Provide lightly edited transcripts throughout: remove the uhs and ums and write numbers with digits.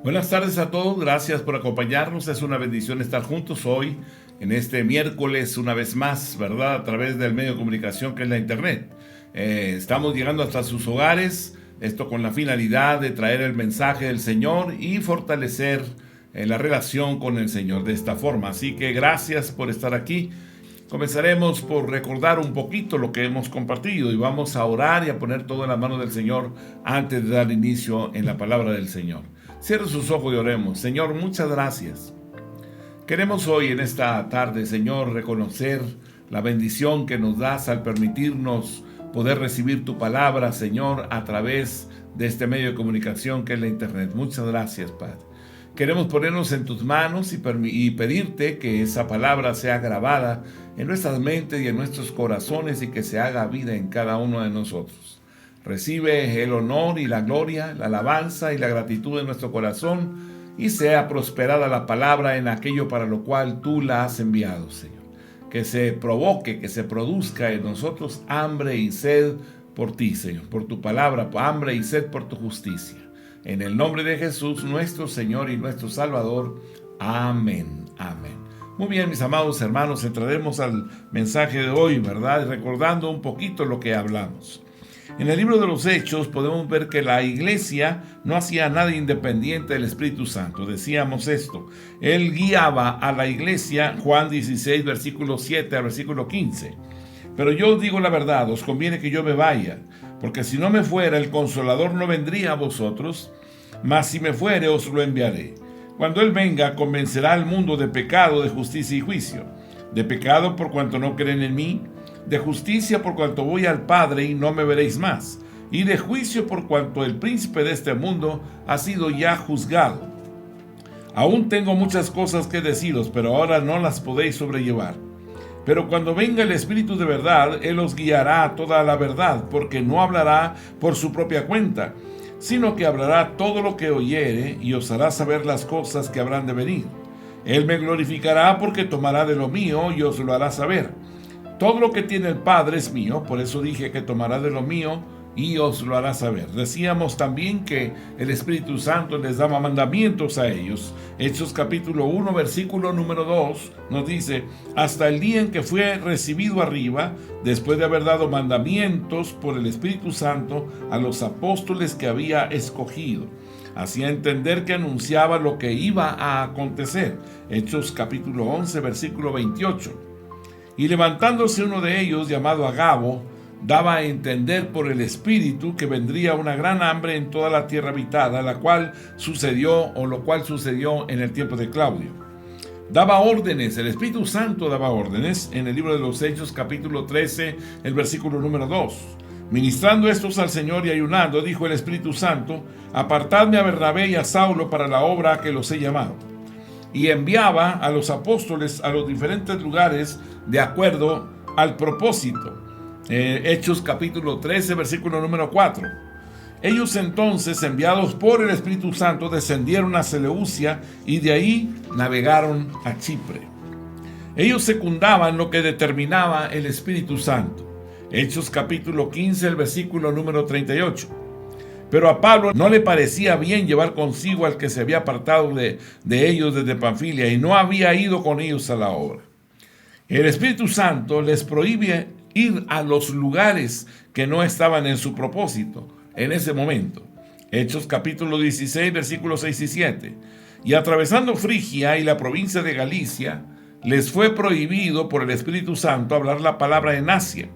Buenas tardes a todos, gracias por acompañarnos. Es una bendición estar juntos hoy, en este miércoles, una vez más, ¿verdad? A través del medio de comunicación que es la internet. Estamos llegando hasta sus hogares, esto con la finalidad de traer el mensaje del Señor y fortalecer la relación con el Señor de esta forma. Así que gracias por estar aquí. Comenzaremos por recordar un poquito lo que hemos compartido y vamos a orar y a poner todo en las manos del Señor antes de dar inicio en la palabra del Señor. Cierre sus ojos y oremos. Señor, muchas gracias. Queremos hoy en esta tarde, Señor, reconocer la bendición que nos das al permitirnos poder recibir tu palabra, Señor, a través de este medio de comunicación que es la internet. Muchas gracias, Padre. Queremos ponernos en tus manos y pedirte que esa palabra sea grabada en nuestras mentes y en nuestros corazones y que se haga vida en cada uno de nosotros. Recibe el honor y la gloria, la alabanza y la gratitud de nuestro corazón y sea prosperada la palabra en aquello para lo cual tú la has enviado, Señor. Que se provoque, que se produzca en nosotros hambre y sed por ti, Señor, por tu palabra, hambre y sed por tu justicia. En el nombre de Jesús, nuestro Señor y nuestro Salvador. Amén. Amén. Muy bien, mis amados hermanos, entraremos al mensaje de hoy, ¿verdad? Recordando un poquito lo que hablamos. En el libro de los Hechos podemos ver que la iglesia no hacía nada independiente del Espíritu Santo. Decíamos esto. Él guiaba a la iglesia, Juan 16, versículo 7 al versículo 15. Pero yo os digo la verdad, os conviene que yo me vaya, porque si no me fuera, el Consolador no vendría a vosotros, mas si me fuere, os lo enviaré. Cuando Él venga, convencerá al mundo de pecado, de justicia y juicio. De pecado por cuanto no creen en mí, de justicia por cuanto voy al Padre y no me veréis más, y de juicio por cuanto el príncipe de este mundo ha sido ya juzgado. Aún tengo muchas cosas que deciros, pero ahora no las podéis sobrellevar. Pero cuando venga el Espíritu de verdad, Él os guiará a toda la verdad, porque no hablará por su propia cuenta, sino que hablará todo lo que oyere y os hará saber las cosas que habrán de venir. Él me glorificará porque tomará de lo mío y os lo hará saber. Todo lo que tiene el Padre es mío, por eso dije que tomará de lo mío y os lo hará saber. Decíamos también que el Espíritu Santo les daba mandamientos a ellos. Hechos capítulo 1, versículo número 2 nos dice: hasta el día en que fue recibido arriba, después de haber dado mandamientos por el Espíritu Santo a los apóstoles que había escogido. Hacía entender que anunciaba lo que iba a acontecer. Hechos capítulo 11, versículo 28. Y levantándose uno de ellos, llamado Agabo, daba a entender por el Espíritu que vendría una gran hambre en toda la tierra habitada, lo cual sucedió en el tiempo de Claudio. Daba órdenes, el Espíritu Santo daba órdenes en el libro de los Hechos, capítulo 13, el versículo número 2. Ministrando estos al Señor y ayunando, dijo el Espíritu Santo: apartadme a Bernabé y a Saulo para la obra a que los he llamado. Y enviaba a los apóstoles a los diferentes lugares de acuerdo al propósito. Hechos capítulo 13, versículo número 4. Ellos entonces, enviados por el Espíritu Santo, descendieron a Seleucia y de ahí navegaron a Chipre. Ellos secundaban lo que determinaba el Espíritu Santo. Hechos capítulo 15, el versículo número 38. Pero a Pablo no le parecía bien llevar consigo al que se había apartado de ellos desde Panfilia y no había ido con ellos a la obra. El Espíritu Santo les prohíbe ir a los lugares que no estaban en su propósito en ese momento. Hechos capítulo 16, versículos 6 y 7. Y atravesando Frigia y la provincia de Galicia, les fue prohibido por el Espíritu Santo hablar la palabra en Asia.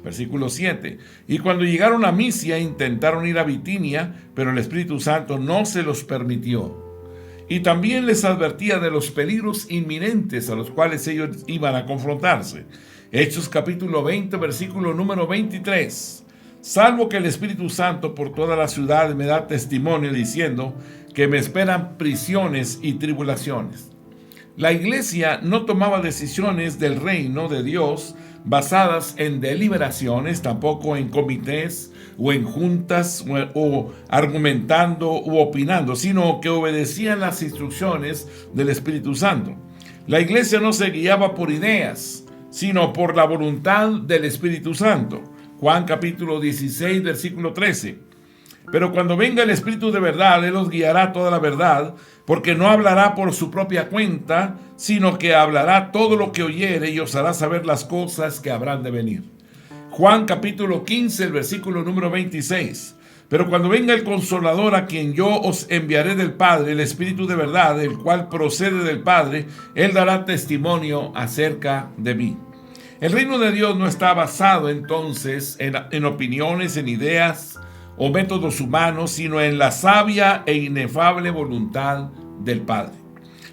Versículo 7. Y cuando llegaron a Misia intentaron ir a Bitinia, pero el Espíritu Santo no se los permitió. Y también les advertía de los peligros inminentes a los cuales ellos iban a confrontarse. Hechos capítulo 20, versículo número 23. Salvo que el Espíritu Santo por toda la ciudad me da testimonio diciendo que me esperan prisiones y tribulaciones. La iglesia no tomaba decisiones del reino de Dios basadas en deliberaciones, tampoco en comités o en juntas o argumentando u opinando, sino que obedecían las instrucciones del Espíritu Santo. La iglesia no se guiaba por ideas, sino por la voluntad del Espíritu Santo. Juan capítulo 16, versículo 13. Pero cuando venga el Espíritu de verdad, Él os guiará a toda la verdad, porque no hablará por su propia cuenta, sino que hablará todo lo que oyere y os hará saber las cosas que habrán de venir. Juan capítulo 15, el versículo número 26. Pero cuando venga el Consolador, a quien yo os enviaré del Padre, el Espíritu de verdad, el cual procede del Padre, Él dará testimonio acerca de mí. El reino de Dios no está basado entonces en opiniones, en ideas o métodos humanos, sino en la sabia e inefable voluntad del Padre.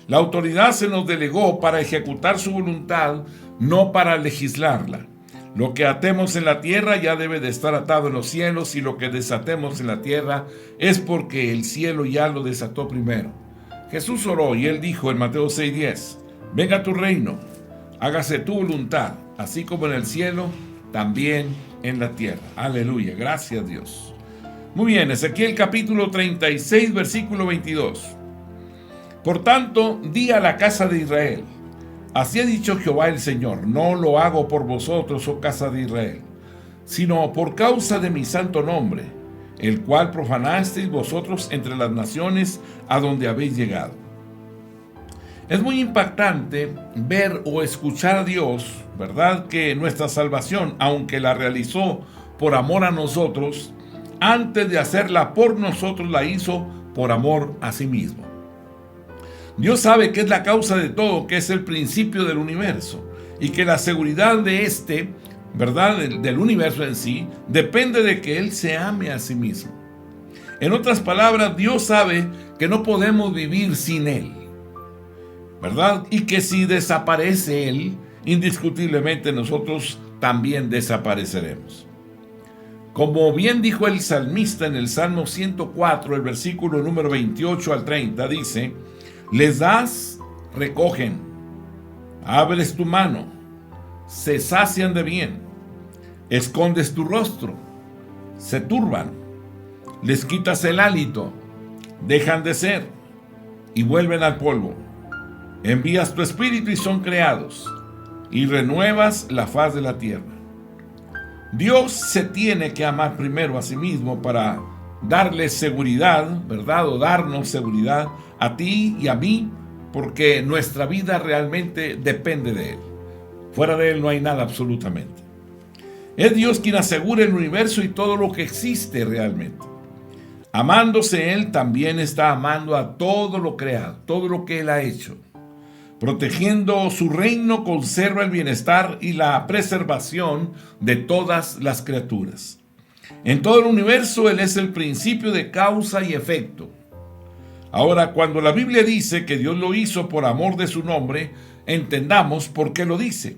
La autoridad se nos delegó para ejecutar su voluntad, no para legislarla. Lo que atemos en la tierra ya debe de estar atado en los cielos, y lo que desatemos en la tierra es porque el cielo ya lo desató primero. Jesús oró y Él dijo en Mateo 6:10, venga tu reino, hágase tu voluntad, así como en el cielo, también en la tierra. Aleluya, gracias a Dios. Muy bien, Ezequiel capítulo 36, versículo 22. Por tanto, di a la casa de Israel, así ha dicho Jehová el Señor, no lo hago por vosotros, oh casa de Israel, sino por causa de mi santo nombre, el cual profanasteis vosotros entre las naciones a donde habéis llegado. Es muy impactante ver o escuchar a Dios, ¿verdad? Que nuestra salvación, aunque la realizó por amor a nosotros, antes de hacerla por nosotros, la hizo por amor a sí mismo. Dios sabe que es la causa de todo, que es el principio del universo, y que la seguridad de ¿verdad? Del universo en sí, depende de que Él se ame a sí mismo. En otras palabras, Dios sabe que no podemos vivir sin Él, ¿verdad? Y que si desaparece Él, indiscutiblemente nosotros también desapareceremos. Como bien dijo el salmista en el Salmo 104, el versículo número 28 al 30, dice: les das, recogen, abres tu mano, se sacian de bien, escondes tu rostro, se turban, les quitas el hálito, dejan de ser y vuelven al polvo. Envías tu espíritu y son creados, y renuevas la faz de la tierra. Dios se tiene que amar primero a sí mismo para darle seguridad, ¿verdad? O darnos seguridad a ti y a mí, porque nuestra vida realmente depende de Él. Fuera de Él no hay nada absolutamente. Es Dios quien asegura el universo y todo lo que existe realmente. Amándose Él, también está amando a todo lo creado, todo lo que Él ha hecho. Protegiendo su reino, conserva el bienestar y la preservación de todas las criaturas. En todo el universo Él es el principio de causa y efecto. Ahora, cuando la Biblia dice que Dios lo hizo por amor de su nombre, entendamos por qué lo dice.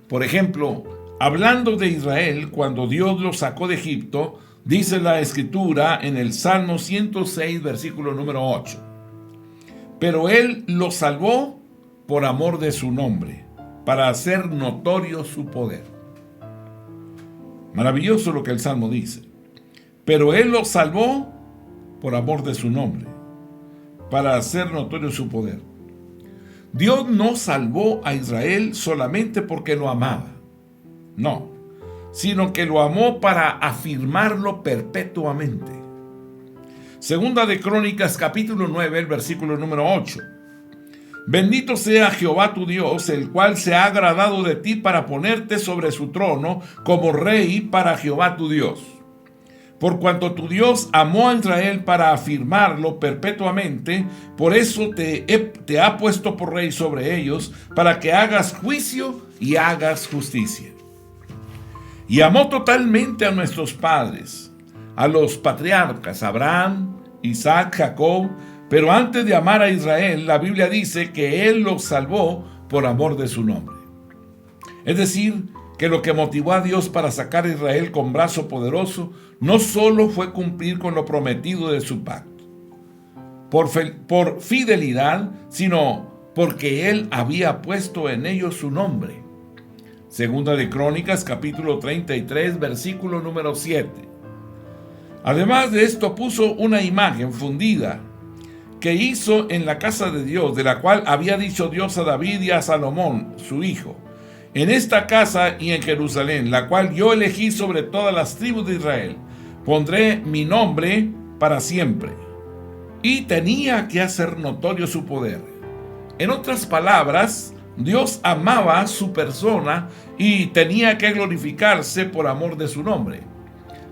Por ejemplo, hablando de Israel, cuando Dios lo sacó de Egipto, dice la Escritura en el Salmo 106, versículo número 8. Pero Él lo salvó por amor de su nombre, para hacer notorio su poder. Maravilloso lo que el Salmo dice. Pero Él lo salvó por amor de su nombre, para hacer notorio su poder. Dios no salvó a Israel solamente porque lo amaba. No, sino que lo amó para afirmarlo perpetuamente. Segunda de Crónicas, capítulo 9, el versículo número 8. Bendito sea Jehová tu Dios, el cual se ha agradado de ti para ponerte sobre su trono como rey para Jehová tu Dios. Por cuanto tu Dios amó a Israel para afirmarlo perpetuamente, por eso te ha puesto por rey sobre ellos, para que hagas juicio y hagas justicia. Y amó totalmente a nuestros padres, a los patriarcas, Abraham, Isaac, Jacob. Pero antes de amar a Israel, la Biblia dice que Él los salvó por amor de su nombre. Es decir, que lo que motivó a Dios para sacar a Israel con brazo poderoso no solo fue cumplir con lo prometido de su pacto, por fidelidad, sino porque Él había puesto en ellos su nombre. Segunda de Crónicas, capítulo 33, versículo número 7. Además de esto, puso una imagen fundida que hizo en la casa de Dios, de la cual había dicho Dios a David y a Salomón, su hijo: en esta casa y en Jerusalén, la cual yo elegí sobre todas las tribus de Israel, pondré mi nombre para siempre. Y tenía que hacer notorio su poder. En otras palabras, Dios amaba su persona y tenía que glorificarse por amor de su nombre.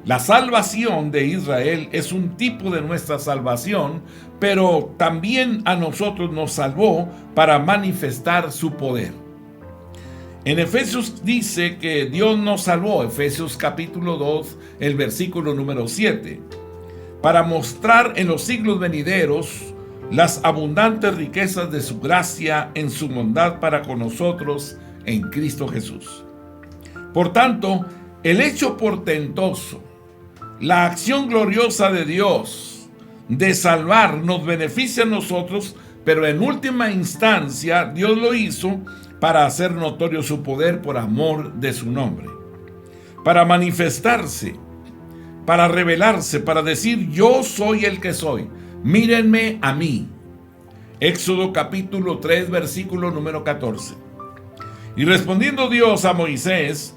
La salvación de Israel es un tipo de nuestra salvación, pero también a nosotros nos salvó para manifestar su poder. En Efesios dice que Dios nos salvó, Efesios capítulo 2, el versículo número 7, para mostrar en los siglos venideros las abundantes riquezas de su gracia en su bondad para con nosotros en Cristo Jesús. Por tanto, el hecho portentoso, la acción gloriosa de Dios de salvar nos beneficia a nosotros, pero en última instancia Dios lo hizo para hacer notorio su poder por amor de su nombre, para manifestarse, para revelarse, para decir: yo soy el que soy, mírenme a mí. Éxodo capítulo 3, versículo número 14. Y respondiendo Dios a Moisés: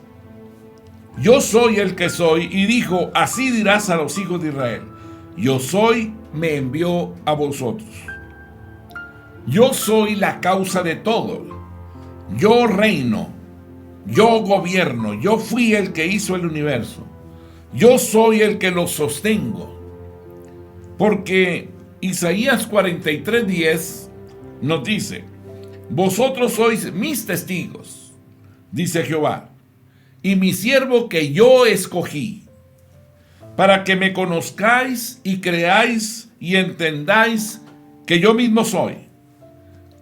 yo soy el que soy, y dijo: así dirás a los hijos de Israel: yo soy, me envió a vosotros. Yo soy la causa de todo. Yo reino, yo gobierno, yo fui el que hizo el universo. Yo soy el que lo sostengo. Porque Isaías 43:10 nos dice: vosotros sois mis testigos, dice Jehová, y mi siervo que yo escogí, para que me conozcáis y creáis y entendáis que yo mismo soy.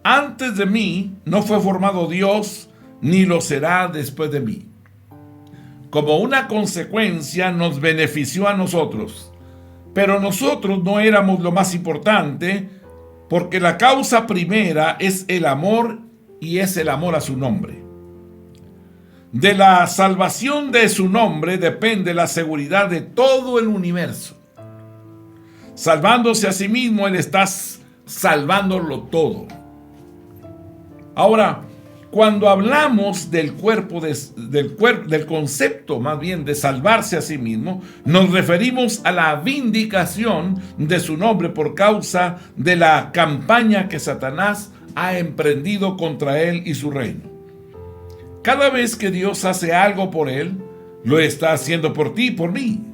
Antes de mí no fue formado Dios, ni lo será después de mí. Como una consecuencia nos benefició a nosotros, pero nosotros no éramos lo más importante, porque la causa primera es el amor, y es el amor a su nombre. De la salvación de su nombre depende la seguridad de todo el universo. Salvándose a sí mismo, Él está salvándolo todo. Ahora, cuando hablamos del concepto más bien de salvarse a sí mismo, nos referimos a la vindicación de su nombre por causa de la campaña que Satanás ha emprendido contra él y su reino. Cada vez que Dios hace algo por él, lo está haciendo por ti y por mí,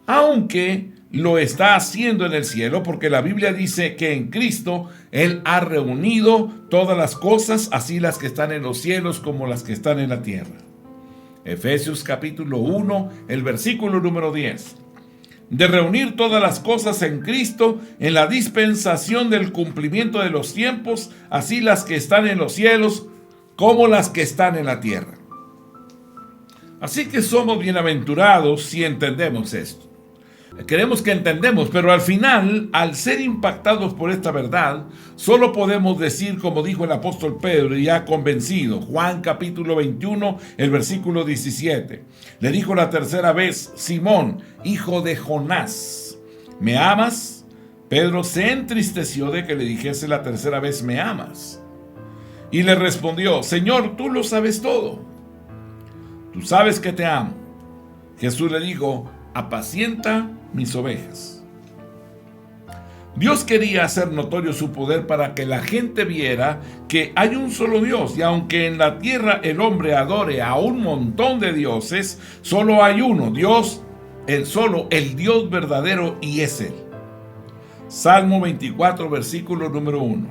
aunque lo está haciendo en el cielo, porque la Biblia dice que en Cristo Él ha reunido todas las cosas, así las que están en los cielos como las que están en la tierra. Efesios capítulo 1, el versículo número 10. De reunir todas las cosas en Cristo, en la dispensación del cumplimiento de los tiempos, así las que están en los cielos como las que están en la tierra. Así que somos bienaventurados si entendemos esto. Creemos que entendemos, pero al final, al ser impactados por esta verdad, solo podemos decir, como dijo el apóstol Pedro, ya convencido, Juan capítulo 21, el versículo 17. Le dijo la tercera vez: Simón, hijo de Jonás, ¿me amas? Pedro se entristeció de que le dijese la tercera vez: ¿me amas? Y le respondió: Señor, tú lo sabes todo. Tú sabes que te amo. Jesús le dijo: apacienta mis ovejas. Dios quería hacer notorio su poder para que la gente viera que hay un solo Dios, y aunque en la tierra el hombre adore a un montón de dioses, solo hay uno Dios, el Dios verdadero, y es Él. Salmo 24, versículo número 1.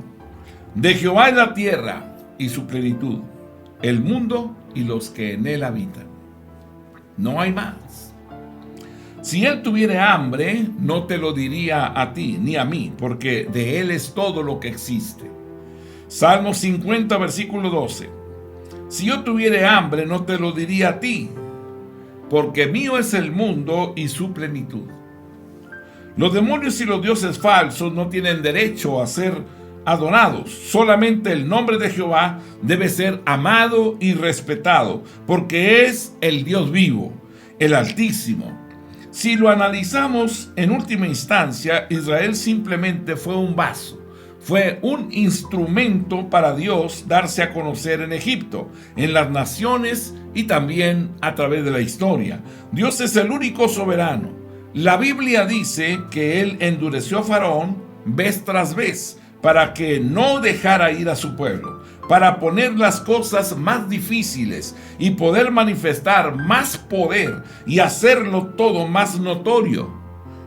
De Jehová es la tierra y su plenitud, el mundo y los que en él habitan. No hay más. Si él tuviera hambre, no te lo diría a ti ni a mí, porque de él es todo lo que existe. Salmo 50, versículo 12. Si yo tuviera hambre, no te lo diría a ti, porque mío es el mundo y su plenitud. Los demonios y los dioses falsos no tienen derecho a ser adorados. Solamente el nombre de Jehová debe ser amado y respetado, porque es el Dios vivo, el Altísimo. Si lo analizamos en última instancia, Israel simplemente fue un vaso, fue un instrumento para Dios darse a conocer en Egipto, en las naciones y también a través de la historia. Dios es el único soberano. La Biblia dice que él endureció a Faraón vez tras vez para que no dejara ir a su pueblo, para poner las cosas más difíciles y poder manifestar más poder y hacerlo todo más notorio.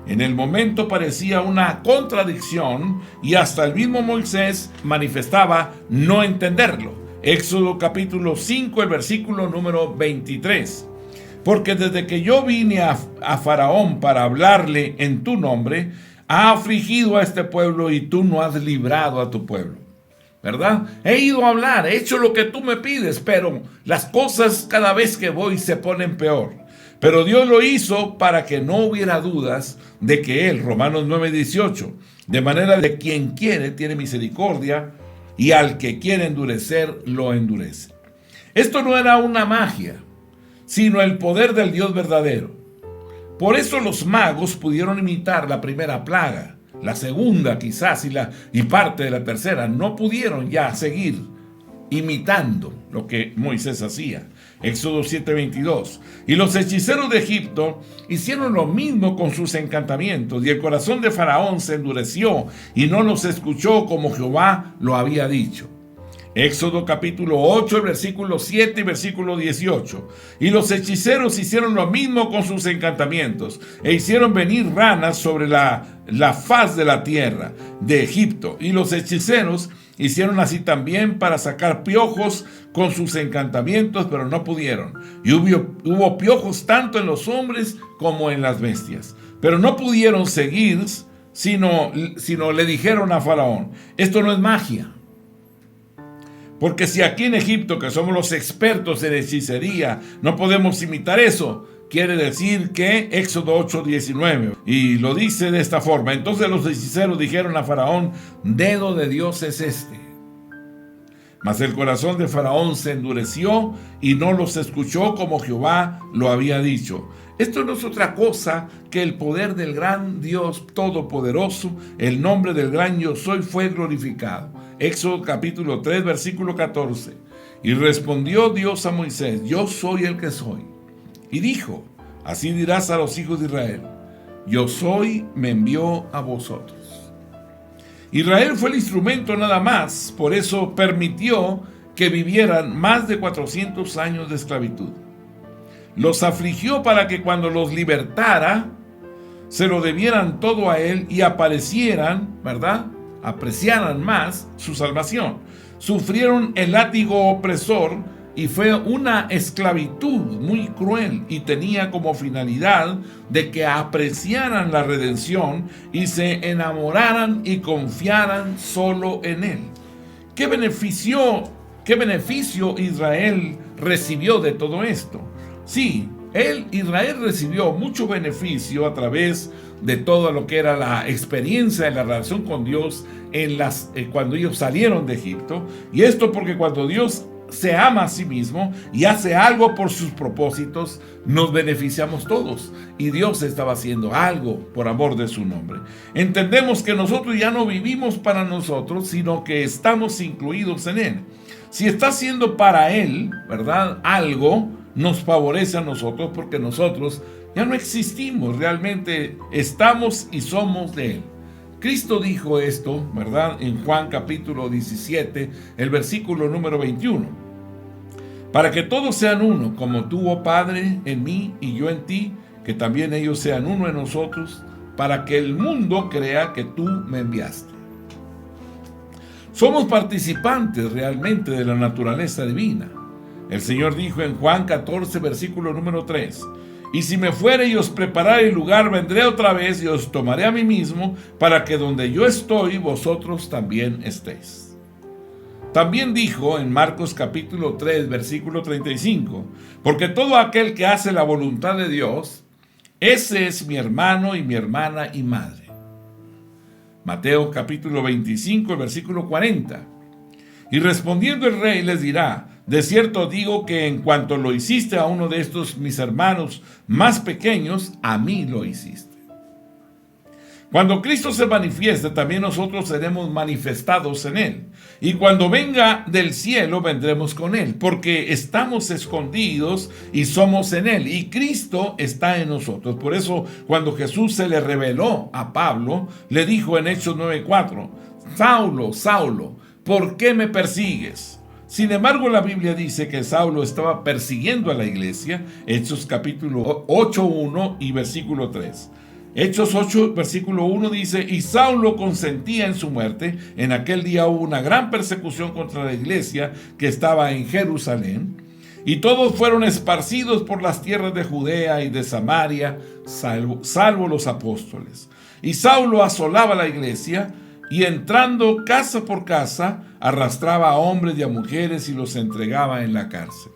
En el momento parecía una contradicción y hasta el mismo Moisés manifestaba no entenderlo. Éxodo capítulo 5, el versículo número 23. Porque desde que yo vine a Faraón para hablarle en tu nombre, ha afligido a este pueblo y tú no has librado a tu pueblo. ¿Verdad? He ido a hablar, he hecho lo que tú me pides, pero las cosas cada vez que voy se ponen peor. Pero Dios lo hizo para que no hubiera dudas de que Él, Romanos 9:18, de manera de quien quiere tiene misericordia y al que quiere endurecer, lo endurece. Esto no era una magia, sino el poder del Dios verdadero. Por eso los magos pudieron imitar la primera plaga, la segunda quizás y parte de la tercera. No pudieron ya seguir imitando lo que Moisés hacía. Éxodo 7:22. Y los hechiceros de Egipto hicieron lo mismo con sus encantamientos, y el corazón de Faraón se endureció y no los escuchó como Jehová lo había dicho. Éxodo capítulo 8, versículo 7 y versículo 18. Y los hechiceros hicieron lo mismo con sus encantamientos, e hicieron venir ranas sobre la faz de la tierra de Egipto. Y los hechiceros hicieron así también para sacar piojos con sus encantamientos, pero no pudieron. Y hubo piojos tanto en los hombres como en las bestias. Pero no pudieron seguir, sino le dijeron a Faraón: esto no es magia. Porque si aquí en Egipto, que somos los expertos en hechicería, no podemos imitar eso, quiere decir que Éxodo 8:19, y lo dice de esta forma: entonces los hechiceros dijeron a Faraón: dedo de Dios es este. Mas el corazón de Faraón se endureció y no los escuchó como Jehová lo había dicho. Esto no es otra cosa que el poder del gran Dios Todopoderoso. El nombre del gran Yo Soy fue glorificado. Éxodo capítulo 3, versículo 14. Y respondió Dios a Moisés: yo soy el que soy. Y dijo: así dirás a los hijos de Israel: yo soy, me envió a vosotros. Israel fue el instrumento nada más, por eso permitió que vivieran más de 400 años de esclavitud. Los afligió para que cuando los libertara, se lo debieran todo a Él y aparecieran, ¿verdad?, apreciaran más su salvación. Sufrieron el látigo opresor y fue una esclavitud muy cruel, y tenía como finalidad de que apreciaran la redención y se enamoraran y confiaran solo en Él. ¿Qué beneficio Israel recibió de todo esto? Sí, Israel recibió mucho beneficio a través de todo lo que era la experiencia de la relación con Dios cuando ellos salieron de Egipto. Y esto porque cuando Dios se ama a sí mismo y hace algo por sus propósitos, nos beneficiamos todos. Y Dios estaba haciendo algo por amor de su nombre. Entendemos que nosotros ya no vivimos para nosotros, sino que estamos incluidos en Él. Si está haciendo para Él, ¿verdad?, algo, nos favorece a nosotros, porque nosotros ya no existimos, realmente estamos y somos de Él. Cristo dijo esto, ¿verdad?, en Juan capítulo 17, el versículo número 21. Para que todos sean uno, como tú, oh Padre, en mí y yo en ti, que también ellos sean uno en nosotros, para que el mundo crea que tú me enviaste. Somos participantes realmente de la naturaleza divina. El Señor dijo en Juan 14, versículo número 3: y si me fuere y os preparare el lugar, vendré otra vez y os tomaré a mí mismo, para que donde yo estoy, vosotros también estéis. También dijo en Marcos capítulo 3, versículo 35: porque todo aquel que hace la voluntad de Dios, ese es mi hermano y mi hermana y madre. Mateo capítulo 25, versículo 40: y respondiendo el rey les dirá: de cierto digo que en cuanto lo hiciste a uno de estos mis hermanos más pequeños, a mí lo hiciste. Cuando Cristo se manifieste, también nosotros seremos manifestados en Él. Y cuando venga del cielo, vendremos con Él, porque estamos escondidos y somos en Él. Y Cristo está en nosotros. Por eso, cuando Jesús se le reveló a Pablo, le dijo en Hechos 9:4, Saulo, Saulo, ¿por qué me persigues? Sin embargo, la Biblia dice que Saulo estaba persiguiendo a la iglesia. Hechos capítulo 8:1 y versículo 3. Hechos 8, versículo 1 dice, y Saulo consentía en su muerte. En aquel día hubo una gran persecución contra la iglesia que estaba en Jerusalén, y todos fueron esparcidos por las tierras de Judea y de Samaria, salvo los apóstoles. Y Saulo asolaba la iglesia, y entrando casa por casa, arrastraba a hombres y a mujeres y los entregaba en la cárcel.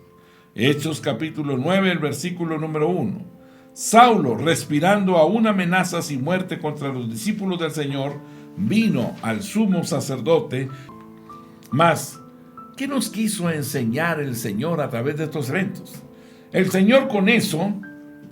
Hechos capítulo 9, el versículo número 1. Saulo, respirando aún amenazas y muerte contra los discípulos del Señor, vino al sumo sacerdote. Mas, ¿qué nos quiso enseñar el Señor a través de estos eventos? El Señor con eso,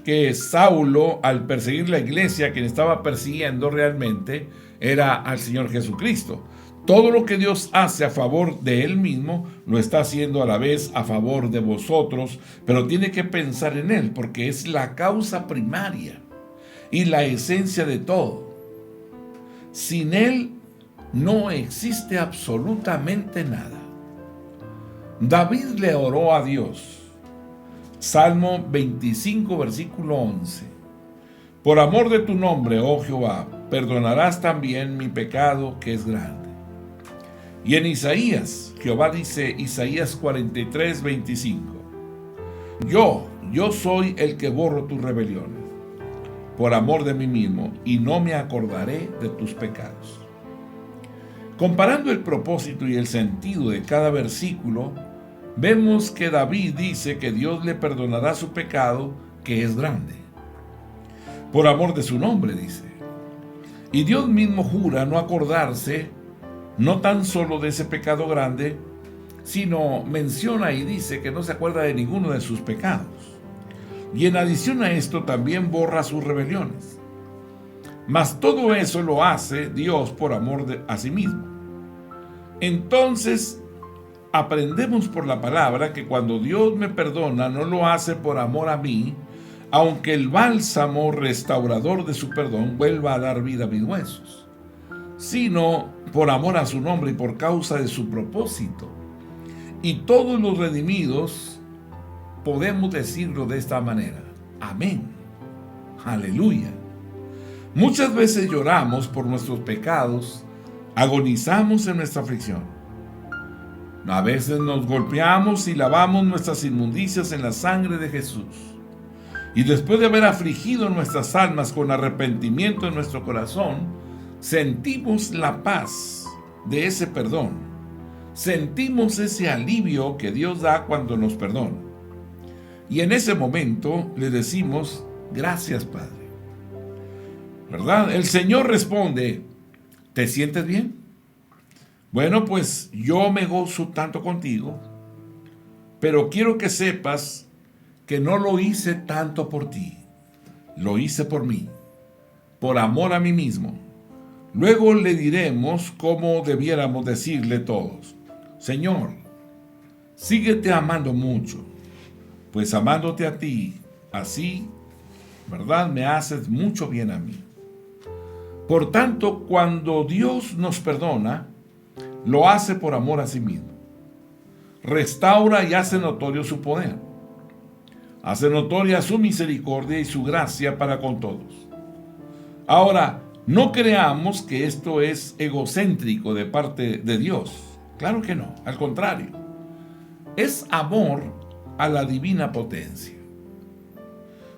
que Saulo, al perseguir la iglesia, quien estaba persiguiendo realmente, era al Señor Jesucristo. Todo lo que Dios hace a favor de Él mismo, lo está haciendo a la vez a favor de vosotros, pero tiene que pensar en Él, porque es la causa primaria y la esencia de todo. Sin Él no existe absolutamente nada. David le oró a Dios. Salmo 25, versículo 11. Por amor de tu nombre, oh Jehová, perdonarás también mi pecado que es grande. Y en Isaías, Jehová dice, Isaías 43, 25, yo soy el que borro tus rebeliones, por amor de mí mismo, y no me acordaré de tus pecados. Comparando el propósito y el sentido de cada versículo, vemos que David dice que Dios le perdonará su pecado, que es grande. Por amor de su nombre, dice. Y Dios mismo jura no acordarse no tan solo de ese pecado grande, sino menciona y dice que no se acuerda de ninguno de sus pecados. Y en adición a esto también borra sus rebeliones. Mas todo eso lo hace Dios por amor a sí mismo. Entonces, aprendemos por la palabra que cuando Dios me perdona, no lo hace por amor a mí, aunque el bálsamo restaurador de su perdón vuelva a dar vida a mis huesos, sino por amor a su nombre y por causa de su propósito. Y todos los redimidos podemos decirlo de esta manera. Amén. Aleluya. Muchas veces lloramos por nuestros pecados, agonizamos en nuestra aflicción. A veces nos golpeamos y lavamos nuestras inmundicias en la sangre de Jesús. Y después de haber afligido nuestras almas con arrepentimiento en nuestro corazón, sentimos la paz de ese perdón. Sentimos ese alivio que Dios da cuando nos perdona. Y en ese momento le decimos, gracias, Padre. ¿Verdad? El Señor responde, ¿te sientes bien? Bueno, pues yo me gozo tanto contigo, pero quiero que sepas que no lo hice tanto por ti, lo hice por mí, por amor a mí mismo. Luego le diremos cómo debiéramos decirle todos, Señor, síguete amando mucho, pues amándote a ti, así, ¿verdad? Me haces mucho bien a mí. Por tanto, cuando Dios nos perdona, lo hace por amor a sí mismo. Restaura y hace notorio su poder. Hace notoria su misericordia y su gracia para con todos. Ahora, no creamos que esto es egocéntrico de parte de Dios. Claro que no, al contrario. Es amor a la divina potencia.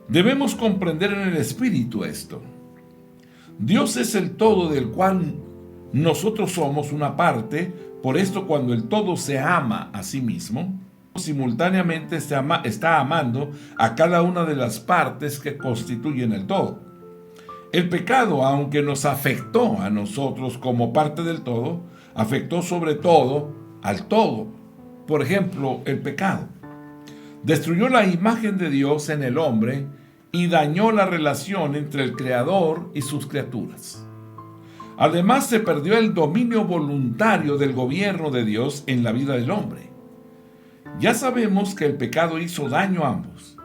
Debemos comprender en el Espíritu esto. Dios es el todo del cual nosotros somos una parte. Por esto, cuando el todo se ama a sí mismo, simultáneamente está amando a cada una de las partes que constituyen el todo. El pecado, aunque nos afectó a nosotros como parte del todo, afectó sobre todo al todo. Por ejemplo, el pecado destruyó la imagen de Dios en el hombre y dañó la relación entre el Creador y sus criaturas. Además, se perdió el dominio voluntario del gobierno de Dios en la vida del hombre. Ya sabemos que el pecado hizo daño a ambos,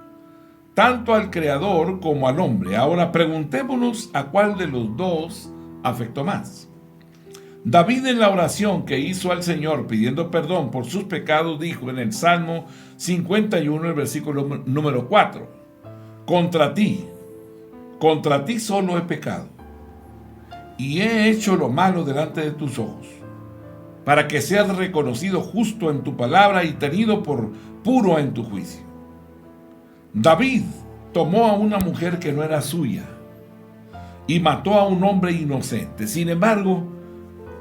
tanto al Creador como al hombre. Ahora preguntémonos a cuál de los dos afectó más. David, en la oración que hizo al Señor pidiendo perdón por sus pecados, dijo en el Salmo 51, el versículo número 4: contra ti solo he pecado, y he hecho lo malo delante de tus ojos, para que seas reconocido justo en tu palabra y tenido por puro en tu juicio. David tomó a una mujer que no era suya y mató a un hombre inocente. Sin embargo,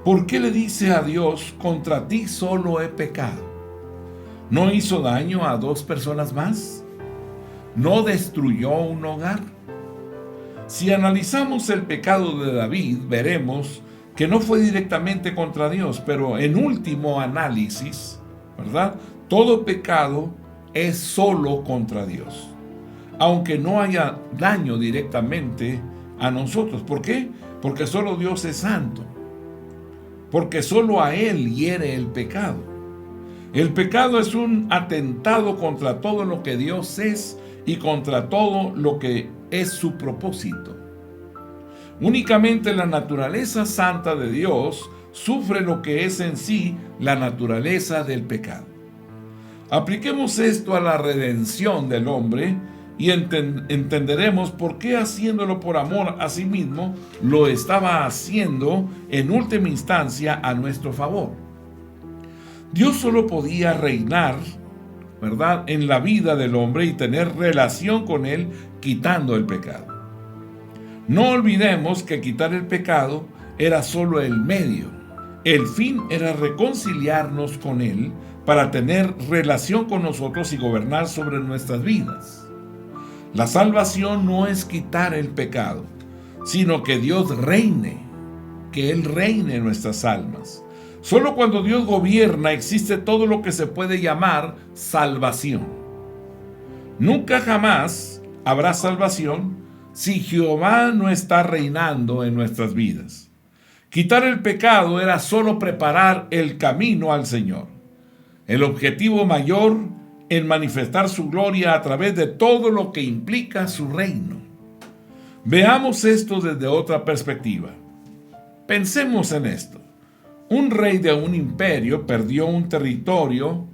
¿por qué le dice a Dios, contra ti solo he pecado? ¿No hizo daño a 2 personas más? ¿No destruyó un hogar? Si analizamos el pecado de David, veremos que no fue directamente contra Dios, pero en último análisis, ¿verdad? Todo pecado es solo contra Dios, aunque no haya daño directamente a nosotros. ¿Por qué? Porque solo Dios es santo, porque solo a Él hiere el pecado. El pecado es un atentado contra todo lo que Dios es y contra todo lo que es su propósito. Únicamente la naturaleza santa de Dios sufre lo que es en sí la naturaleza del pecado. Apliquemos esto a la redención del hombre y entenderemos por qué, haciéndolo por amor a sí mismo, lo estaba haciendo en última instancia a nuestro favor. Dios solo podía reinar, ¿verdad?, en la vida del hombre y tener relación con él quitando el pecado. No olvidemos que quitar el pecado era solo el medio. El fin era reconciliarnos con él para tener relación con nosotros y gobernar sobre nuestras vidas. La salvación no es quitar el pecado, sino que Dios reine, que Él reine en nuestras almas. Solo cuando Dios gobierna existe todo lo que se puede llamar salvación. Nunca jamás habrá salvación si Jehová no está reinando en nuestras vidas. Quitar el pecado era solo preparar el camino al Señor. El objetivo mayor en manifestar su gloria a través de todo lo que implica su reino. Veamos esto desde otra perspectiva. Pensemos en esto. Un rey de un imperio perdió un territorio,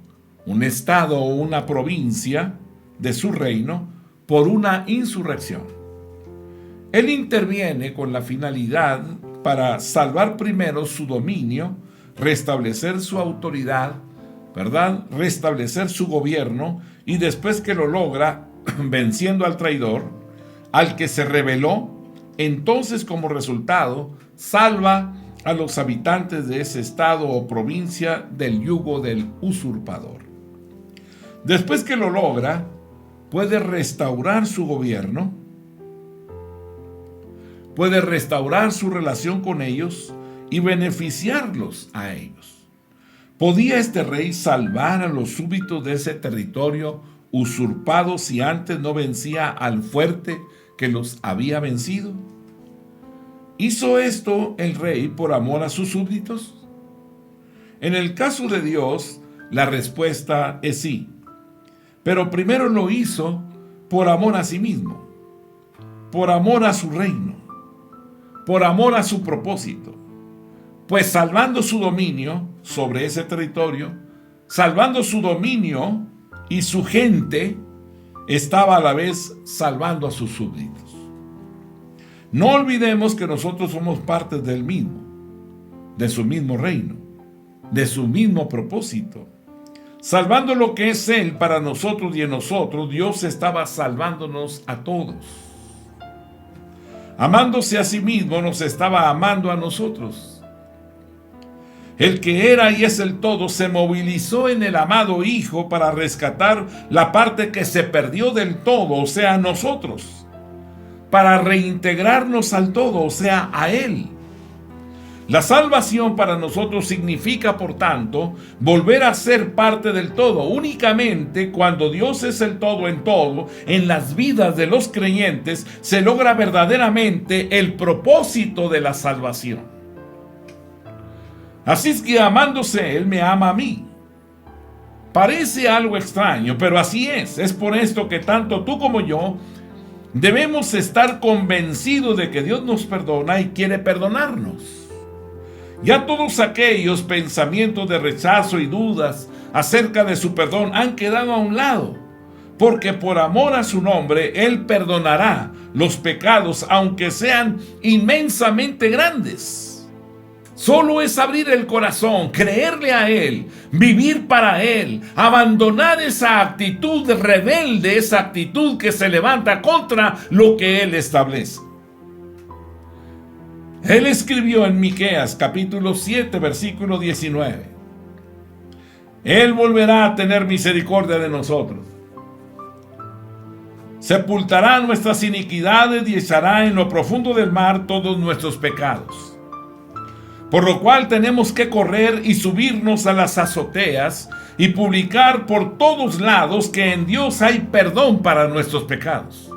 un estado o una provincia de su reino por una insurrección. Él interviene con la finalidad para salvar primero su dominio, restablecer su autoridad, ¿verdad?, restablecer su gobierno, y después que lo logra, venciendo al traidor, al que se rebeló, entonces como resultado salva a los habitantes de ese estado o provincia del yugo del usurpador. Después que lo logra, puede restaurar su gobierno, puede restaurar su relación con ellos y beneficiarlos a ellos. ¿Podía este rey salvar a los súbditos de ese territorio usurpado si antes no vencía al fuerte que los había vencido? ¿Hizo esto el rey por amor a sus súbditos? En el caso de Dios, la respuesta es sí. Pero primero lo hizo por amor a sí mismo, por amor a su reino, por amor a su propósito. Pues salvando su dominio sobre ese territorio, salvando su dominio y su gente, estaba a la vez salvando a sus súbditos. No olvidemos que nosotros somos parte del mismo, de su mismo reino, de su mismo propósito. Salvando lo que es Él para nosotros y en nosotros, Dios estaba salvándonos a todos. Amándose a sí mismo, nos estaba amando a nosotros. El que era y es el todo se movilizó en el amado Hijo para rescatar la parte que se perdió del todo, o sea, nosotros, para reintegrarnos al todo, o sea, a Él. La salvación para nosotros significa, por tanto, volver a ser parte del todo. Únicamente cuando Dios es el todo, en las vidas de los creyentes se logra verdaderamente el propósito de la salvación. Así es que amándose Él me ama a mí. Parece algo extraño, pero así es. Es por esto que tanto tú como yo debemos estar convencidos de que Dios nos perdona y quiere perdonarnos. Ya todos aquellos pensamientos de rechazo y dudas acerca de su perdón han quedado a un lado, porque por amor a su nombre Él perdonará los pecados, aunque sean inmensamente grandes. Solo es abrir el corazón, creerle a Él, vivir para Él, abandonar esa actitud rebelde, esa actitud que se levanta contra lo que Él establece. Él escribió en Miqueas capítulo 7 versículo 19: Él volverá a tener misericordia de nosotros, sepultará nuestras iniquidades y echará en lo profundo del mar todos nuestros pecados. Por lo cual tenemos que correr y subirnos a las azoteas y publicar por todos lados que en Dios hay perdón para nuestros pecados.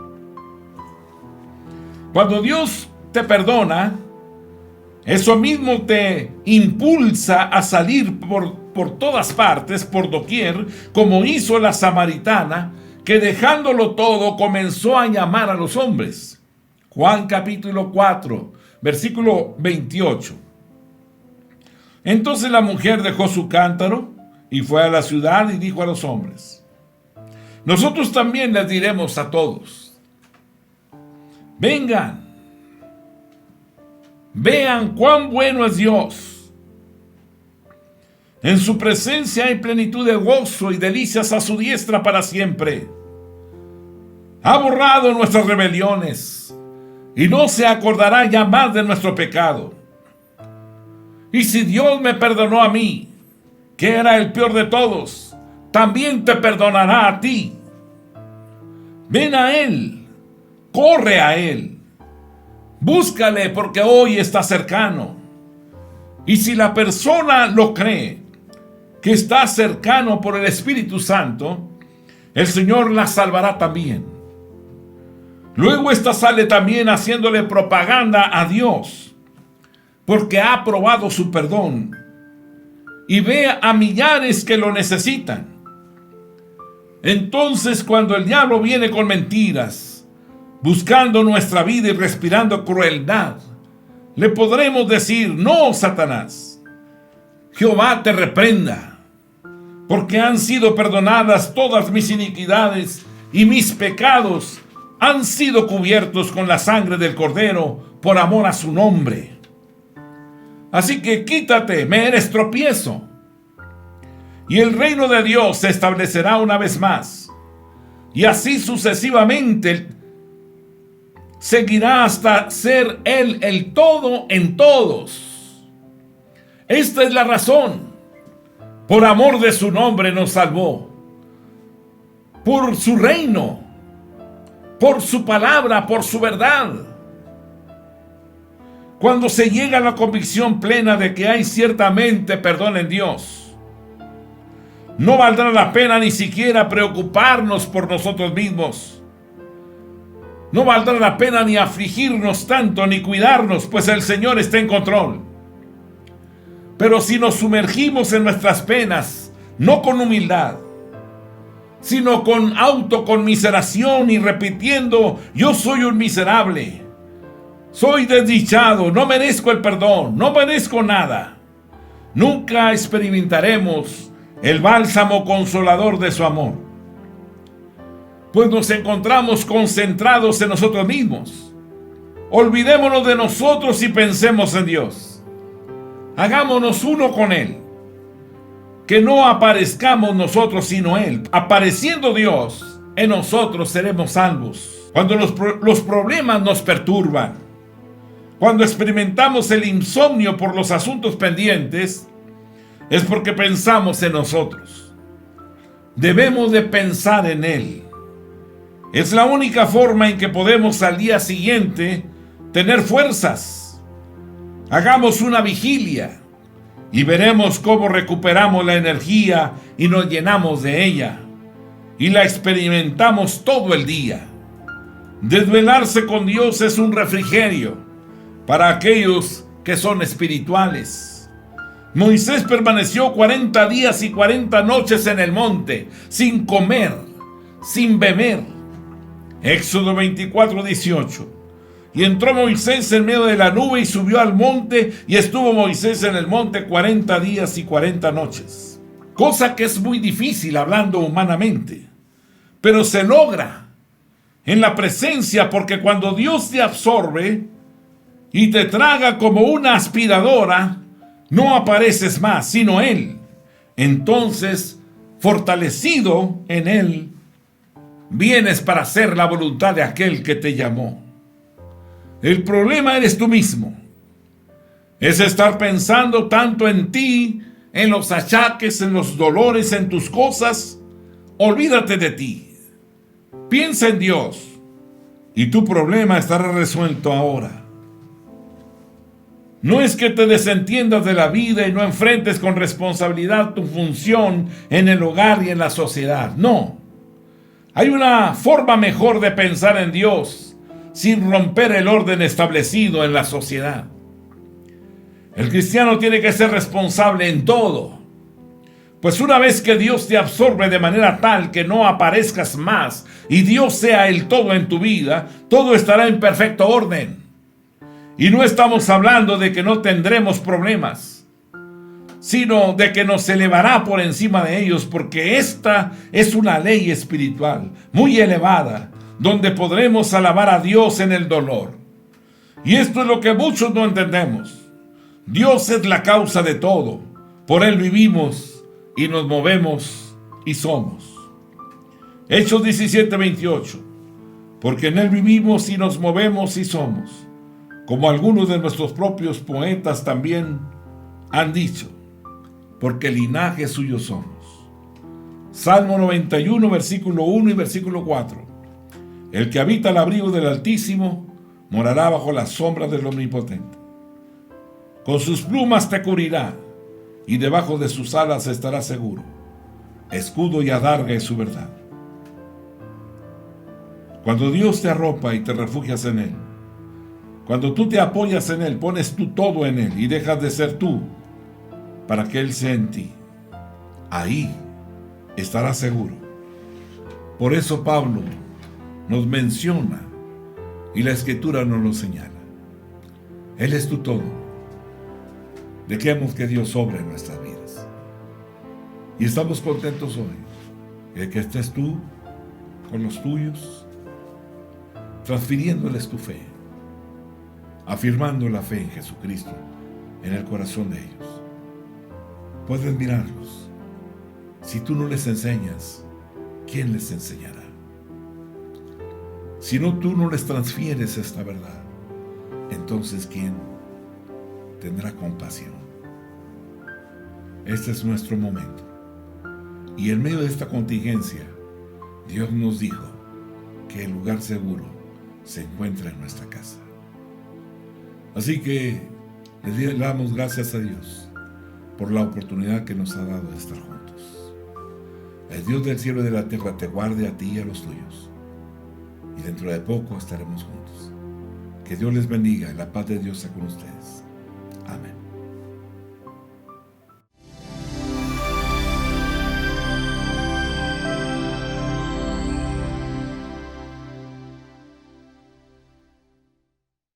Cuando Dios te perdona, eso mismo te impulsa a salir por todas partes, por doquier, como hizo la samaritana, que dejándolo todo comenzó a llamar a los hombres. Juan capítulo 4, versículo 28. Entonces la mujer dejó su cántaro y fue a la ciudad y dijo a los hombres: nosotros también les diremos a todos: vengan, vean cuán bueno es Dios. En su presencia hay plenitud de gozo y delicias a su diestra para siempre. Ha borrado nuestras rebeliones y no se acordará ya más de nuestro pecado. Y si Dios me perdonó a mí, que era el peor de todos, también te perdonará a ti. Ven a Él, corre a Él, búscale porque hoy está cercano. Y si la persona lo cree, que está cercano por el Espíritu Santo, el Señor la salvará también. Luego ésta sale también haciéndole propaganda a Dios, porque ha probado su perdón y ve a millares que lo necesitan. Entonces, cuando el diablo viene con mentiras, buscando nuestra vida y respirando crueldad, le podremos decir: no, Satanás, Jehová te reprenda, porque han sido perdonadas todas mis iniquidades y mis pecados han sido cubiertos con la sangre del Cordero por amor a su nombre. Así que quítate, me eres tropiezo. Y el reino de Dios se establecerá una vez más. Y así sucesivamente seguirá hasta ser Él el todo en todos. Esta es la razón. Por amor de su nombre nos salvó. Por su reino. Por su palabra, por su verdad. Cuando se llega a la convicción plena de que hay ciertamente perdón en Dios, no valdrá la pena ni siquiera preocuparnos por nosotros mismos. No valdrá la pena ni afligirnos tanto ni cuidarnos, pues el Señor está en control. Pero si nos sumergimos en nuestras penas, no con humildad, sino con autoconmiseración y repitiendo: yo soy un miserable, soy desdichado, no merezco el perdón, no merezco nada, nunca experimentaremos el bálsamo consolador de su amor, pues nos encontramos concentrados en nosotros mismos. Olvidémonos de nosotros y pensemos en Dios. Hagámonos uno con Él. Que no aparezcamos nosotros sino Él. Apareciendo Dios, en nosotros seremos salvos. Cuando los problemas nos perturban, cuando experimentamos el insomnio por los asuntos pendientes, es porque pensamos en nosotros. Debemos de pensar en Él. Es la única forma en que podemos al día siguiente tener fuerzas. Hagamos una vigilia y veremos cómo recuperamos la energía y nos llenamos de ella y la experimentamos todo el día. Desvelarse con Dios es un refrigerio para aquellos que son espirituales. Moisés permaneció 40 días y 40 noches en el monte, sin comer, sin beber. Éxodo 24:18. Y entró Moisés en medio de la nube y subió al monte, y estuvo Moisés en el monte 40 días y 40 noches. Cosa que es muy difícil hablando humanamente, pero se logra en la presencia, porque cuando Dios te absorbe y te traga como una aspiradora, no apareces más, sino Él. Entonces, fortalecido en Él, vienes para hacer la voluntad de aquel que te llamó. El problema eres tú mismo. Es estar pensando tanto en ti, en los achaques, en los dolores, en tus cosas. Olvídate de ti. Piensa en Dios y tu problema estará resuelto ahora. No es que te desentiendas de la vida y no enfrentes con responsabilidad tu función en el hogar y en la sociedad. No. Hay una forma mejor de pensar en Dios sin romper el orden establecido en la sociedad. El cristiano tiene que ser responsable en todo. Pues una vez que Dios te absorbe de manera tal que no aparezcas más y Dios sea el todo en tu vida, todo estará en perfecto orden. Y no estamos hablando de que no tendremos problemas, sino de que nos elevará por encima de ellos, porque esta es una ley espiritual muy elevada, donde podremos alabar a Dios en el dolor. Y esto es lo que muchos no entendemos. Dios es la causa de todo. Por Él vivimos y nos movemos y somos. Hechos 17:28. Porque en Él vivimos y nos movemos y somos, como algunos de nuestros propios poetas también han dicho, porque linaje suyo somos. Salmo 91, versículo 1 y versículo 4. El que habita al abrigo del Altísimo morará bajo la sombra del Omnipotente. Con sus plumas te cubrirá, y debajo de sus alas estará seguro. Escudo y adarga es su verdad. Cuando Dios te arropa y te refugias en Él, cuando tú te apoyas en Él, pones tú todo en Él y dejas de ser tú para que Él sea en ti, ahí estarás seguro. Por eso Pablo nos menciona y la Escritura nos lo señala. Él es tu todo. Dejemos que Dios obre en nuestras vidas. Y estamos contentos hoy de que estés tú con los tuyos, transfiriéndoles tu fe, afirmando la fe en Jesucristo en el corazón de ellos. Puedes mirarlos. Si tú no les enseñas, ¿quién les enseñará? Si no, tú no les transfieres esta verdad, entonces ¿quién tendrá compasión? Este es nuestro momento. Y en medio de esta contingencia, Dios nos dijo que el lugar seguro se encuentra en nuestra casa. Así que le damos gracias a Dios por la oportunidad que nos ha dado de estar juntos. El Dios del cielo y de la tierra te guarde a ti y a los tuyos. Y dentro de poco estaremos juntos. Que Dios les bendiga y la paz de Dios sea con ustedes. Amén.